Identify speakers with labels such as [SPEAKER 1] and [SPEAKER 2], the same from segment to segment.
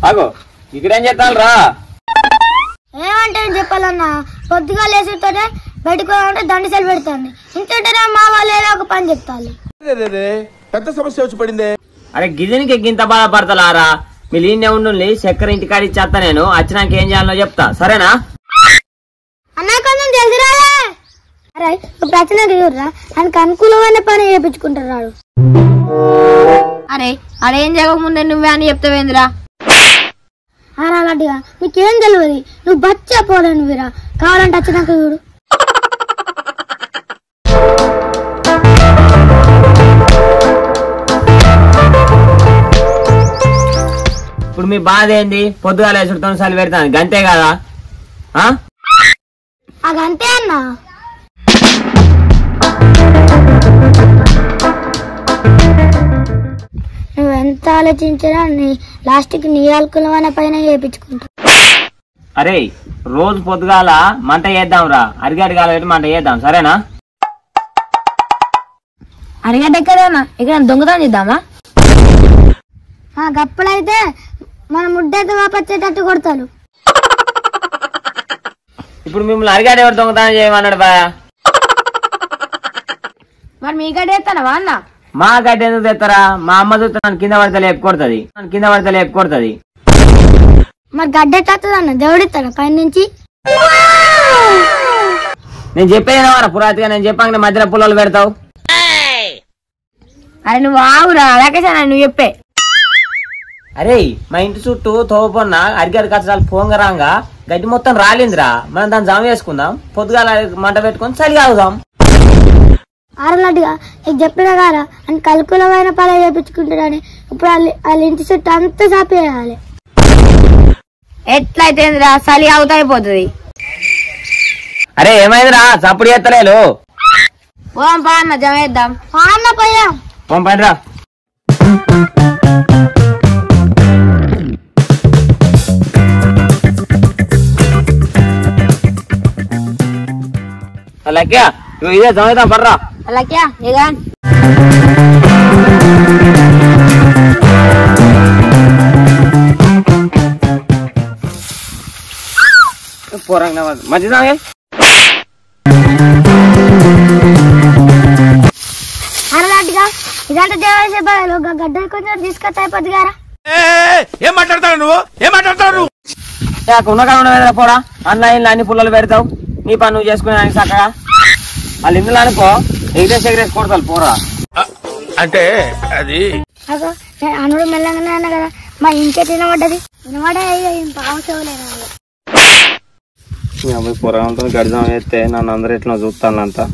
[SPEAKER 1] అగో ఇక్కడేం చేస్తాను రా?
[SPEAKER 2] ఏమంటే చెప్పాలన్నా పొద్దుగా లేచుతోనే బయటకు అంటే దండసలు పెడతాను. ఇంటుంటేనే మా వాళ్ళు ఏదో ఒక పని చెప్తాను.
[SPEAKER 3] పెద్ద సమస్య వచ్చి పడిందే.
[SPEAKER 1] అరే గిజనికి గింత బాధపడతలారా? మీ లీన్నే ఉండి చక్కెర ఇంటికాడ ఇచ్చేస్తా, నేను వచ్చినాక ఏం చేయాలో చెప్తా, సరేనా?
[SPEAKER 2] అన్నా కొంచెం జల్దీ రాలే. అరే ప్రశ్న చూడరా, ఆయనకు అనుకూలమైన పని చేయించుకుంటారు రాడు.
[SPEAKER 4] అరే అడేం జరగకముందే నువ్వే అని చెప్తావేందిరా?
[SPEAKER 2] అలాంటిగా నీకేం తెలియదు, నువ్వు బచ్చా పోలే నువ్వురా. కావాలంటే వచ్చినాక చూడు.
[SPEAKER 1] ఇప్పుడు మీ బాధ ఏంది? పొద్దుగా లేచుడుతో సలి పెడతాను గంతే కదా?
[SPEAKER 2] అదంతే అన్నా. నువ్వు ఎంత ఆలోచించినా లాస్ట్కి నీ అనుకూలమైన పైన చేయించుకుంటా.
[SPEAKER 1] అరే రోజు పొద్దుగాల మంట చేద్దాం రా, అరిగడిగాల పెట్టి మంట చేద్దాం, సరేనా?
[SPEAKER 4] అరిగడ్డ ఎక్కడన్నా ఇక్కడ దొంగతనం చేద్దామా?
[SPEAKER 2] గప్పుడైతే మన ముడ్డైతే వాపచ్చేటట్టు కొడతాను.
[SPEAKER 1] ఇప్పుడు మిమ్మల్ని అరిగాడు ఎవరు దొంగతనం చేయమన్నాడు బా?
[SPEAKER 4] మరి మీ గడ్డ ఎత్తానవా అన్న?
[SPEAKER 1] మా గడ్డ ఎందుకు తెస్తారా? మా అమ్మ చూస్తే కింద పడితే లేపుకొడుతుంది.
[SPEAKER 2] మరి గడ్డెట్టవుతుంది అన్న, దేవుడిస్తాడు పైన నుంచి.
[SPEAKER 1] నేను చెప్పేదేనా పురాతిగా? నేను చెప్పాక మధ్యలో పుల్లలు పెడతావు.
[SPEAKER 4] అరే నువ్వు ఆవురా, అలాగే నువ్వు చెప్పే.
[SPEAKER 1] అరే మా ఇంటి చుట్టూ తోపన్న అరిగడి కచ్చడాలు పోంగరాంగా గడ్డి మొత్తం రాలిందిరా. మనం దాన్ని జామ వేసుకుందాం, పొద్దుగాల మంట పెట్టుకొని చలి ఆగుదాం.
[SPEAKER 2] ఆరలాంటిగా నీకు చెప్పిన గారా అని కలుకులమైన పని చేయించుకుంటాడని. ఇప్పుడు వాళ్ళ ఇంటి చుట్టూ అంతా చాపేయాలి.
[SPEAKER 4] ఎట్లయితే చలి ఆగుతా అయిపోతుంది.
[SPEAKER 1] అరే ఏమైందిరా చప్పుడు చేస్తలేదు?
[SPEAKER 4] పోదాం పా అన్న, జమ చేద్దాం.
[SPEAKER 2] అన్న పోయాం,
[SPEAKER 1] పంపండిరా. అలాగే ఇదే జమ పడరా.
[SPEAKER 4] అలాగే ఇక
[SPEAKER 1] పోరంగా మంచిదా?
[SPEAKER 2] అరలాంటిగా ఇదంతా దేవాలయ బాధలు గడ్డ కొంచెం తీసుకొచ్చి అయిపోద్ది గారా.
[SPEAKER 3] ఏం మాట్లాడతావు నువ్వు?
[SPEAKER 1] ఉన్న పోరా, ఆన్లైన్ అన్ని పుల్లలు పెడతావు. నీ పని నువ్వు చేసుకునే చక్కగా. వాళ్ళు ఇందులో అనుకో ఎగిరేసి కొడతారు పోరా.
[SPEAKER 3] అంటే అది
[SPEAKER 2] అనుడు మెల్లగానే అన్న కదా, మా ఇంకే తినబడ్డది. తినబడే
[SPEAKER 1] పొరగంతో గడిదాం వేస్తే నన్ను అందరు ఎట్లా చూస్తాను అంతా.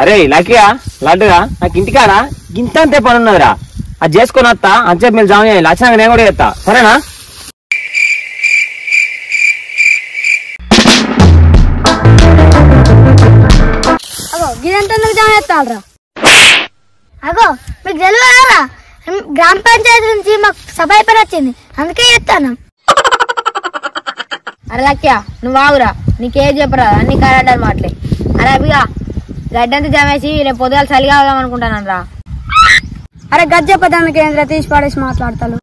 [SPEAKER 1] అరే లక్కీగా లడ్డుగా నాకు ఇంటికాడా గింత అంతే పని ఉన్నదిరా, అది చేసుకుని వస్తా. అంతే మీరు జామ చేయాలి, వచ్చినాక నేను కూడా చేస్తా, సరేనా?
[SPEAKER 2] గిదంతా జామ చేస్తారా? అగో మీకు తెలియదారా, గ్రామ పంచాయతీ నుంచి మాకు సభ అయిపోయి వచ్చింది, అందుకే చేస్తాను.
[SPEAKER 4] అరే లక్ష్య నువ్వు ఆగురా, నీకే చెప్పరా అన్ని కరాటాలు మాటలే. అరే అభిగా గడ్డంతా జమేసి రేపు పొద్దుగాల చలిగా అవుదాం అనుకుంటాను రా.
[SPEAKER 2] అరే గజ్జ పదానికి ఏంద్ర తీసి పాడేసి మాట్లాడతాను.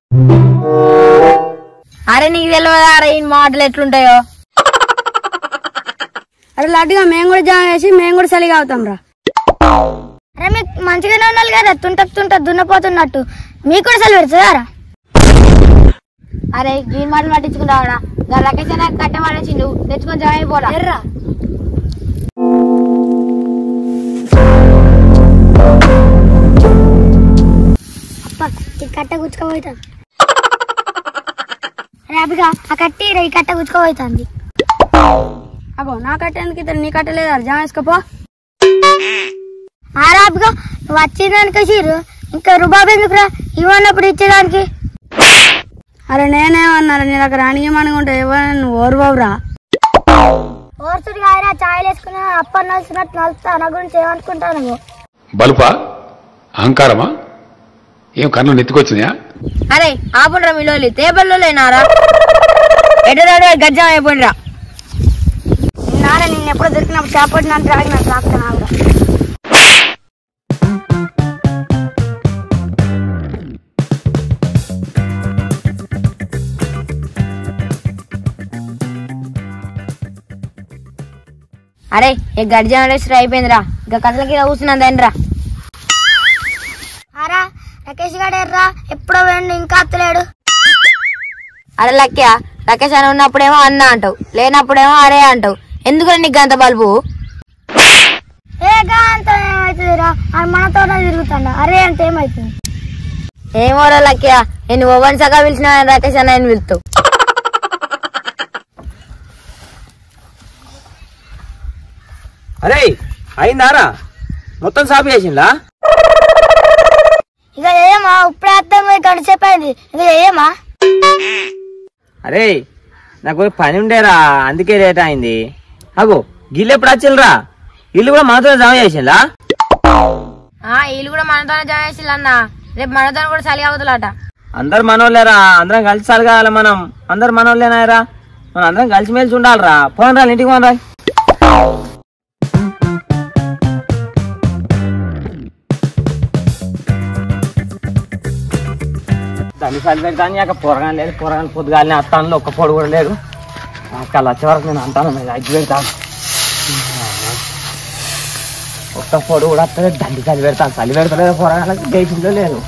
[SPEAKER 4] అరే నీకు తెలియదా అరే ఈ మాటలు ఎట్లుంటాయో?
[SPEAKER 2] అరే లడ్డుగా మేము కూడా జామ వేసి మేము కూడా చలిగా అవుతాం రా. అరే మీకు మంచిగానే ఉండాలి కదా, తుంట దున్నపోతున్నట్టు మీకు కూడా చలి పెడుతుందారా?
[SPEAKER 4] అరే ఈ మాటలు పట్టించుకుంటావాడా? లకేషన్ కట్ట పడేసిండు, తెచ్చుకొని జామ అయిపోరా.
[SPEAKER 2] కట్ట గుచ్చుకోబోతుంది. అభిగా ఆ కట్టి ఈ కట్ట గుచ్చుకోబోతుంది. అగో నా కట్ట ఎందుకు ఇద్దరు నీ కట్ట లేదా? జామ వేసుకోపో. ఆరాబిగా నువ్వు వచ్చేదానికి చీరు ఇంకా రుబాబు ఎందుకురా ఇవ్వనప్పుడు ఇచ్చేదానికి? అరే నేనేమన్నారా, నీ దగ్గర రానియమనుకుంటే నువ్వు ఓరుబాబురా. ఓర్చుడు కాయరా, ఛాయలు వేసుకుని అప్పని నలిసినట్టు నలుస్తా. నా గురించి ఏమనుకుంటాను?
[SPEAKER 5] బలుపా అహంకారమా? ఏం కన్ను నెత్తికొచ్చినాయా?
[SPEAKER 4] అరే ఆపుండ్రా మీలో తేబల్లో లేనారా? ఎటు గజ్జం అయిపోయినరా.
[SPEAKER 2] నారా నేను ఎప్పుడు దొరికినప్పుడు చేపట్టినట్టు రాగినట్టు రాస్తాను.
[SPEAKER 4] అరే ఈ గడ్డి జనరేషన్ అయిపోయిందిరా ఇంకా కథలకి కూర్చున్నదండ్రా.
[SPEAKER 2] అరా రాకేష్ గారు ఎర్రా ఎప్పుడో వెండి ఇంకా అత్తలేడు.
[SPEAKER 4] అరే లక్ష్య, రాకేష్ అని ఉన్నప్పుడేమో అన్న అంటావు, లేనప్పుడేమో అరే అంటావు. ఎందుకు నీకు గంత బల్బు?
[SPEAKER 2] ఏగా అంత ఏమవుతుందిరా, అది మనతోనే తిరుగుతాడు. అరే అంటే ఏమవుతుంది?
[SPEAKER 4] ఏమోరా లక్ష్య, నేను ఓవన్ సగా పిలిచిన రాకేష్ అన్న ఆయన పిలుతావు.
[SPEAKER 1] అరే అయిందారా, మొత్తం సాపు చేసిందా?
[SPEAKER 2] ఇక ఏమా ఇప్పుడు అర్థం గడిచిపోయింది, ఇక ఏమా?
[SPEAKER 1] అరే నాకు పని ఉండేరా, అందుకే లేట్ అయింది. అగో గిల్లు ఎప్పుడు వచ్చిల్రా? ఇల్లు కూడా మనతోనే జమ చేసిందా?
[SPEAKER 4] వీళ్ళు కూడా మనతోనే జాయిన్ చేసి అన్న, రేపు మనతో కూడా చలి అవుతులట.
[SPEAKER 1] అందరు మనోళ్ళేరా, అందరం కలిసి సలగాలి. మనం అందరు మనోళ్ళేనాయరా, మనం అందరం కలిసిమెలిసి ఉండాలిరా. పోనరా ఇంటికి పోనరా. దాన్ని సరి పెడతాను అక్క, పొరగాని లేదు, పొరగాని పొద్దుగాలని అత్తాను, ఒక్క పొడు కూడా లేదు. అక్క వచ్చే వరకు నేను అంటాను, అగ్గి పెడతాను. ఒక్క పొడు కూడా వస్తుంది, దండి చలి పెడతాను. చలి పెడతలేదు పొరగానికి, దేశంలో లేదు.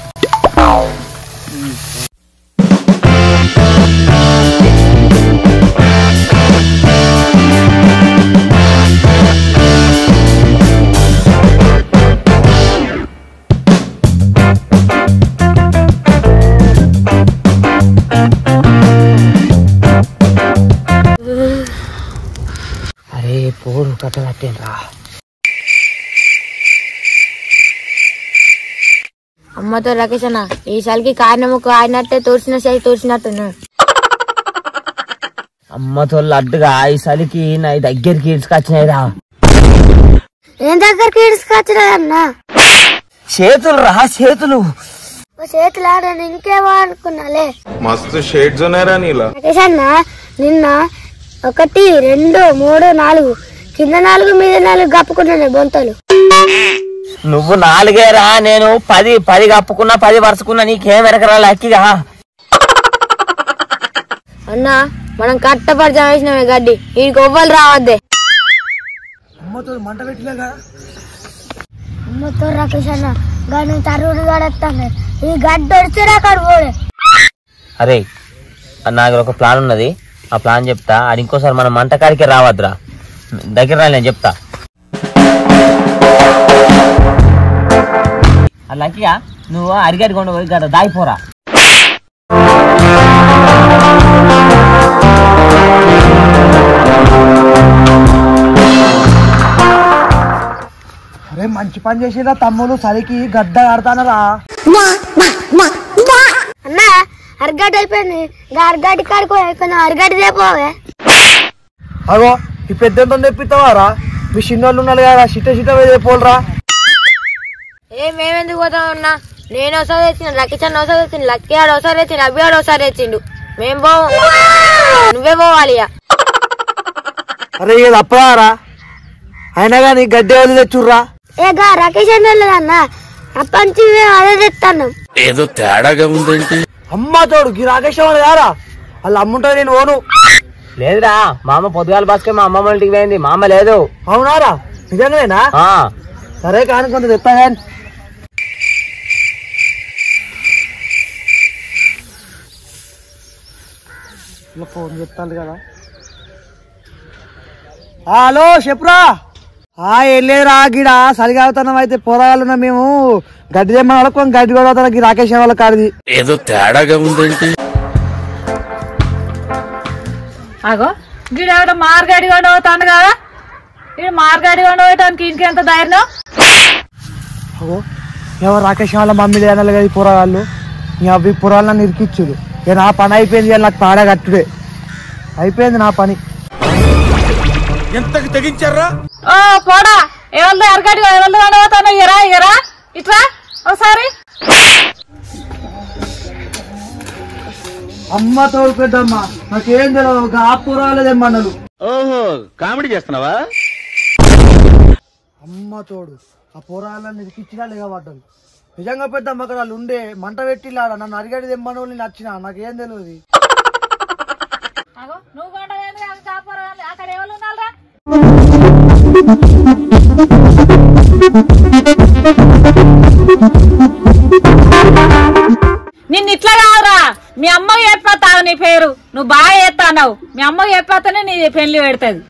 [SPEAKER 1] అరే పోరు కట్ట కట్టేనరా.
[SPEAKER 4] అమ్మతో రాకేష్ అన్న ఈ చలికి కారణముకు ఆడినట్టే తోర్చిన సరి తోర్చినట్టున్నాడు.
[SPEAKER 1] అమ్మతో లడ్డుగా ఈ చలికి నా దగ్గరికి ఇసుకొచ్చినాయిరా.
[SPEAKER 2] ఏం దగ్గరికి ఇసుకొచ్చినాయన్నా?
[SPEAKER 1] చేతులు రా, చేతులు.
[SPEAKER 2] చేతులు ఆడని ఇంకేమో అనుకున్నాలే.
[SPEAKER 3] మస్తు షేడ్స్ ఉన్నాయరా నీలా.
[SPEAKER 2] రాకేష్ అన్న నిన్న 1 2 3 4 కింద 4 మీద 4 కప్పుకున్నాను బొంతలు.
[SPEAKER 1] నువ్వు 4రా, నేను 10 కప్పుకున్నా, 10 వరుసకున్నా. నీకేం వెరకరా లక్కిగా?
[SPEAKER 4] అన్న మనం కట్టపరిచయం వేసినామే గడ్డి, వీడికి ఒవ్వలు రావద్దే.
[SPEAKER 2] అమ్మతో రాకేష్ అన్న గడ్డి తరువుడు గడతాను, ఈ గడ్డి ఒడిచిరా అక్కడ పోలే.
[SPEAKER 1] అరే నాకు ఒక ప్లాన్ ఉన్నది, ఆ ప్లాన్ చెప్తా. అది ఇంకోసారి మనం మంటకాడికే రావద్దురా, దగ్గర రా, నేను చెప్తా. లక్కిగా నువ్వు అరిగడి కొండ పోయి గడ దాగిపోరా.
[SPEAKER 6] అరే మంచి పని చేసిరా తమ్ముడు, చలికి గడ్డ ఆడతానరా.
[SPEAKER 2] అన్న అరగడ్డ అయిపోయింది, ఇంకా అరగడ్డి కాడికి కొంచెం అరగడ్డి చేపోవే.
[SPEAKER 6] అగో ఈ పెద్ద తెప్పిస్తావారా? మీ చిన్నోళ్ళు ఉన్నారు కదా, సిట్ట పోలరా.
[SPEAKER 4] మేమెందుకు పోతాం అన్నా? నేను ఒకసారి తెచ్చిన, లక్కీ చన్న ఒకసారి తెచ్చిండు, లక్కీ ఆడు ఒకసారి తెచ్చిండు, అబ్బి ఆడు ఒకసారి తెచ్చిండు. మేం పోవు, నువ్వే పోవాలి.
[SPEAKER 6] అరే ఇక తప్పదారా, అయినా కానీ గడ్డి వాళ్ళు తెచ్చుర్రా.
[SPEAKER 2] ఏగా రాకేష్ అన్న అప్పంచి అదే తెస్తాను.
[SPEAKER 3] ఏదో తేడాగా ఉందేంటి?
[SPEAKER 6] అమ్మ తోడు ఈ రాకేష్ వాళ్ళు కారా, వాళ్ళు అమ్ముంటారు, నేను ఓను.
[SPEAKER 1] లేదురా, మా అమ్మ పొద్దుగాల బస్కే మా అమ్మమ్మ ఇంటికి పోయింది, మా అమ్మ లేదు.
[SPEAKER 6] అవునారా, నిజంగానేనా? సరే కానీ కొంత తెస్తా కానీ. ఫోన్ చెప్తాను కదా. హలో చెప్పురా. వెళ్ళేరా గిడ సరిగావుతున్నాం. అయితే పోరాగాలున్నా మేము గడ్డి తెమ్మని వాళ్ళకు గడ్డి కూడా అవుతాం. రాకేష్ వాళ్ళ కాడిది
[SPEAKER 3] ఏదో తేడాగా ఉందేంటి?
[SPEAKER 7] అగో గిడ మార్గాడి కొండ పోతాను కదా, ఇడు మార్గాడి కొండ పోయటానికి ఇంకెంత ధైర్యం?
[SPEAKER 6] అగో ఎవరు రాకేష్ వాళ్ళ మమ్మీ లేనాలి కదా ఈ పోరాగాళ్ళు. నీ అవి పొరాలు నన్ను ఇరికిచ్చుడు. ఇక నా పని అయిపోయింది, నాకు పాడ కట్టుడే అయిపోయింది నా పని.
[SPEAKER 3] ఎంతకు తెగించారా?
[SPEAKER 7] పోడా ఎవరిదో అరగడి ఎవరిదో కొండ పోతాను. ఎరా ఎరా ఇట్రా ఒకసారి.
[SPEAKER 6] అమ్మ తోడు పెద్దమ్మ నాకేం తెలియదు, ఒక ఆ పొరాలేదేమన్నలు.
[SPEAKER 3] ఓహో కామెడీ చేస్తున్నావా?
[SPEAKER 6] అమ్మ తోడు ఆ పొరాలని ఇరికిచ్చినా లేకపోడ్డాను. నిజంగా పెద్దమ్మ అక్కడ వాళ్ళు ఉండే మంట పెట్టిలాడ నన్ను అరిగడి తెమ్మని వాళ్ళు నచ్చిన నాకేం తెలియదు.
[SPEAKER 7] నువ్వు కొండ అక్కడ ఎవరు ఉన్నారా? నిన్ను ఇట్లా కాదురా, మీ అమ్మకి చెప్పేస్తావు నీ పేరు, నువ్వు బాగా చేస్తావు, మీ అమ్మకి చెప్పేస్తేనే నీ పెళ్లి పెడుతుంది.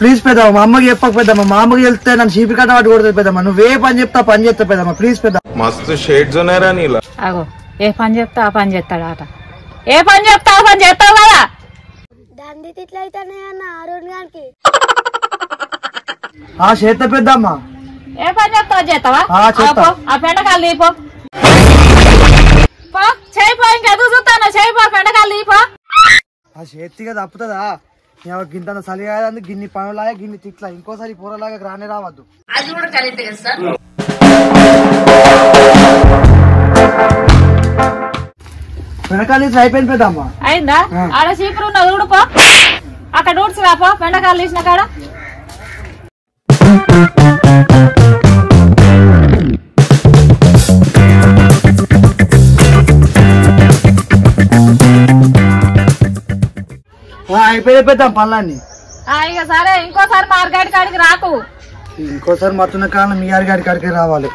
[SPEAKER 6] ప్లీజ్ పెద్దమ్మ, మా అమ్మకి చెప్పక పెద్దమ్మ, మా అమ్మకి వెళ్తే నన్ను చీపి కట్ట పట్టి కొడుతుంది పెద్దమ్మ. నువ్వే పని చెప్తా పని చేస్తా పెద్దమ్మ, ప్లీజ్ పెద్ద.
[SPEAKER 3] మస్తు షేడ్స్ ఉన్నాయరా నీలా.
[SPEAKER 7] అగో ఏ పని చెప్తా ఆ పని చేస్తాడు ఆట, ఏ పని చెప్తా ఆ పని చేస్తావు కదా.
[SPEAKER 2] దాన్ని తిట్లు అయితేనే అన్న అరుణ్ గారికి
[SPEAKER 6] చేస్తా పెద్దమ్మ.
[SPEAKER 7] ఏ పని చెప్తావు చేస్తావా?
[SPEAKER 6] చేస్తా.
[SPEAKER 7] ఆ పెండకాలు దీపో చేయిపో, ఇంకెదుగు చూస్తాను చేయిపో, పెండకాలు దీపో.
[SPEAKER 6] ఆ చేతిగా తప్పుతుందా? గింత చలి కాదు, గిన్ని పనులాగా గిన్ని తిట్లా, ఇంకోసారి పూరలాగా రానే రావద్దు.
[SPEAKER 7] అది కూడా కరెక్ట్ కదా సార్.
[SPEAKER 6] వెనకాల అయిపోయింది పెద్దమ్మ.
[SPEAKER 7] అయిందా? ఆడ చీపురు ఉన్న ఊడుపో, అక్కడ ఊడ్చి రాపో, పెండకాలు తీసిన కాడ.
[SPEAKER 6] అయిపోయి పెద్దాం పనులన్నీ.
[SPEAKER 7] ఇక సరే, ఇంకోసారి మార్గాడి కాడికి రాకు.
[SPEAKER 6] ఇంకోసారి మతున్న కాలం మీ గారి కాడికి రావాలి.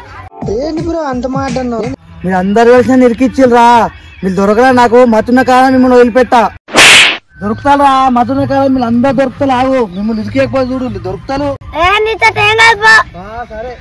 [SPEAKER 6] ఏంటి బ్రో అంత మాట అన్నావు? మీరు అందరు కలిసి నిరికిచ్చిరా, మీరు దొరకరా నాకు. మతున్న కాలం మిమ్మల్ని వదిలిపెట్టా, దొరుకుతారా? మతున్న కాలం మీరు అందరు దొరుకుతారు. ఆగు, మిమ్మల్ని ఇరికేకపోతే చూడు దొరుకుతారు.
[SPEAKER 2] ఏ నీతో ఏం కాదు.
[SPEAKER 6] సరే.